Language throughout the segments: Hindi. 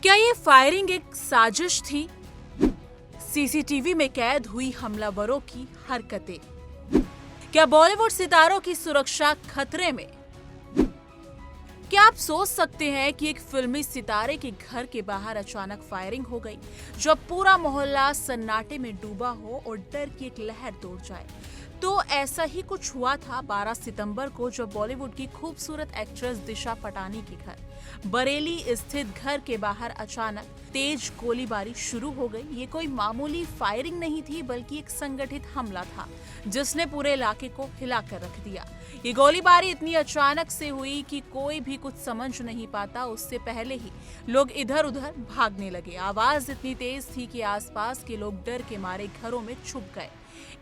क्या ये फायरिंग एक साजिश थी? सीसीटीवी में कैद हुई हमलावरों की हरकतें। क्या बॉलीवुड सितारों की सुरक्षा खतरे में? क्या आप सोच सकते हैं कि एक फिल्मी सितारे के घर के बाहर अचानक फायरिंग हो गई, जब पूरा मोहल्ला सन्नाटे में डूबा हो और डर की एक लहर दौड़ जाए? तो ऐसा ही कुछ हुआ था 12 सितंबर को, जब बॉलीवुड की खूबसूरत एक्ट्रेस दिशा पटानी के घर बरेली स्थित घर के बाहर अचानक तेज गोलीबारी शुरू हो गई। ये कोई मामूली फायरिंग नहीं थी, बल्कि एक संगठित हमला था जिसने पूरे इलाके को हिलाकर रख दिया। ये गोलीबारी इतनी अचानक से हुई कि कोई भी कुछ समझ नहीं पाता। उससे पहले ही लोग इधर उधर भागने लगे। आवाज इतनी तेज थी कि आसपास के लोग डर के मारे घरों में छुप गए।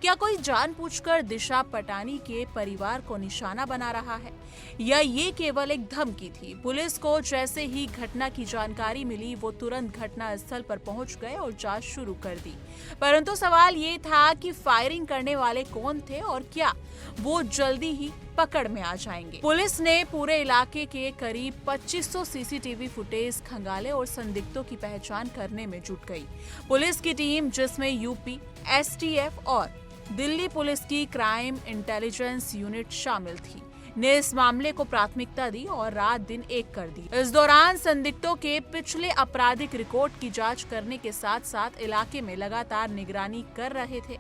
क्या कोई जानबूझकर दिशा पटानी के परिवार को निशाना बना रहा है, या ये केवल एक धमकी थी? पुलिस को जैसे ही घटना की जानकारी मिली, वो तुरंत घटना स्थल पर पहुंच गए और जांच शुरू कर दी। परंतु सवाल ये था कि फायरिंग करने वाले कौन थे और क्या वो जल्दी ही पकड़ में आ जाएंगे? पुलिस ने पूरे इलाके के करीब 2500 सीसीटीवी फुटेज खंगाले और संदिग्धों की पहचान करने में जुट गई। पुलिस की टीम, जिसमें यूपी, एसटीएफ और दिल्ली पुलिस की क्राइम इंटेलिजेंस यूनिट शामिल थी, ने इस मामले को प्राथमिकता दी और रात दिन एक कर दी। इस दौरान संदिग्धों के पिछले आपराधिक रिकॉर्ड की जांच करने के साथ साथ इलाके में लगातार निगरानी कर रहे थे।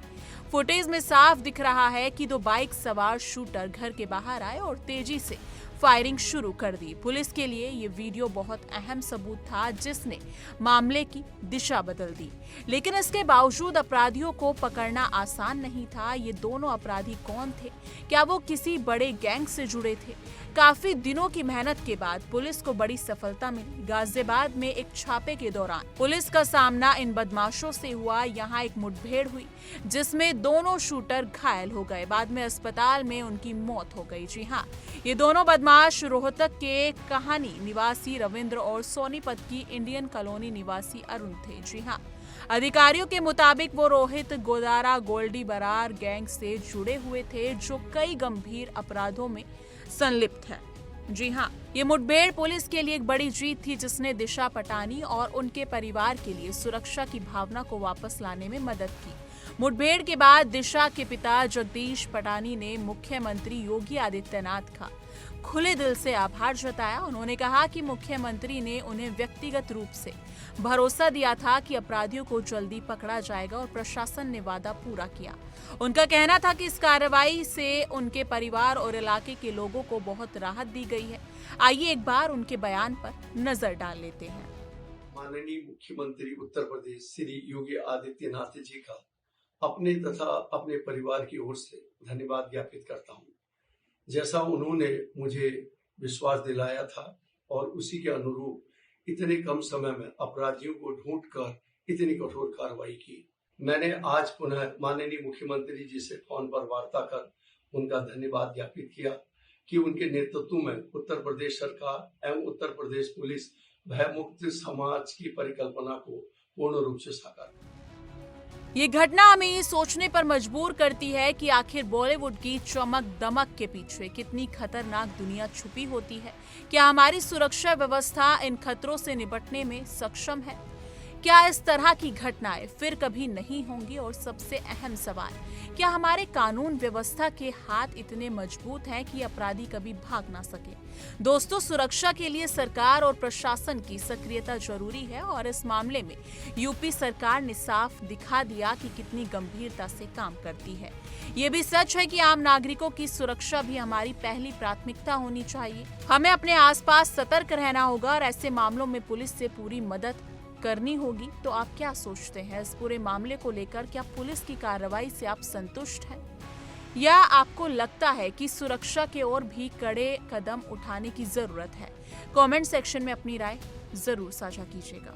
फुटेज में साफ दिख रहा है कि 2 बाइक सवार शूटर घर के बाहर आए और तेजी से फायरिंग शुरू कर दी। पुलिस के लिए ये वीडियो बहुत अहम सबूत था, जिसने मामले की दिशा बदल दी। लेकिन इसके बावजूद अपराधियों को पकड़ना आसान नहीं था। ये दोनों अपराधी कौन थे? क्या वो किसी बड़े गैंग से जुड़े थे? काफी दिनों की मेहनत के बाद पुलिस को बड़ी सफलता मिली। गाजियाबाद में एक छापे के दौरान पुलिस का सामना इन बदमाशों से हुआ। यहाँ एक मुठभेड़ हुई जिसमें दोनों शूटर घायल हो गए। बाद में अस्पताल में उनकी मौत हो गई। जी हाँ, ये दोनों बदमाश रोहतक के कहानी निवासी रविंद्र और सोनीपत की इंडियन कॉलोनी निवासी अरुण थे। जी हाँ, अधिकारियों के मुताबिक वो रोहित गोदारा गोल्डी बरार गैंग से जुड़े हुए थे, जो कई गंभीर अपराधों में संलिप्त है। जी हाँ, ये मुठभेड़ पुलिस के लिए एक बड़ी जीत थी, जिसने दिशा पटानी और उनके परिवार के लिए सुरक्षा की भावना को वापस लाने में मदद की। मुठभेड़ के बाद दिशा के पिता जगदीश पटानी ने मुख्यमंत्री योगी आदित्यनाथ का खुले दिल से आभार जताया। उन्होंने कहा कि मुख्यमंत्री ने उन्हें व्यक्तिगत रूप से भरोसा दिया था कि अपराधियों को जल्दी पकड़ा जाएगा, और प्रशासन ने वादा पूरा किया। उनका कहना था कि इस कार्रवाई से उनके परिवार और इलाके के लोगों को बहुत राहत दी गई है। आइए एक बार उनके बयान पर नजर डाल लेते हैं। माननीय मुख्यमंत्री उत्तर प्रदेश श्री योगी आदित्यनाथ जी का अपने तथा अपने परिवार की ओर से धन्यवाद ज्ञापित करता हूँ। जैसा उन्होंने मुझे विश्वास दिलाया था और उसी के अनुरूप इतने कम समय में अपराधियों को ढूंढकर इतनी कठोर कार्रवाई की। मैंने आज पुनः माननीय मुख्यमंत्री जी से फोन पर वार्ता कर उनका धन्यवाद ज्ञापित किया कि उनके नेतृत्व में उत्तर प्रदेश सरकार एवं उत्तर प्रदेश पुलिस भयमुक्त समाज की परिकल्पना को पूर्ण रूप से साकार। ये घटना हमें ये सोचने पर मजबूर करती है कि आखिर बॉलीवुड की चमक दमक के पीछे कितनी खतरनाक दुनिया छुपी होती है। क्या हमारी सुरक्षा व्यवस्था इन खतरों से निपटने में सक्षम है? क्या इस तरह की घटनाएं फिर कभी नहीं होंगी? और सबसे अहम सवाल, क्या हमारे कानून व्यवस्था के हाथ इतने मजबूत हैं कि अपराधी कभी भाग ना सके? दोस्तों, सुरक्षा के लिए सरकार और प्रशासन की सक्रियता जरूरी है, और इस मामले में यूपी सरकार ने साफ दिखा दिया कि कितनी गंभीरता से काम करती है। ये भी सच है कि आम नागरिकों की सुरक्षा भी हमारी पहली प्राथमिकता होनी चाहिए। हमें अपने आसपास सतर्क रहना होगा और ऐसे मामलों में पुलिस से पूरी मदद करनी होगी। तो आप क्या सोचते हैं इस पूरे मामले को लेकर? क्या पुलिस की कार्रवाई से आप संतुष्ट हैं, या आपको लगता है कि सुरक्षा के और भी कड़े कदम उठाने की जरूरत है? कमेंट सेक्शन में अपनी राय जरूर साझा कीजिएगा।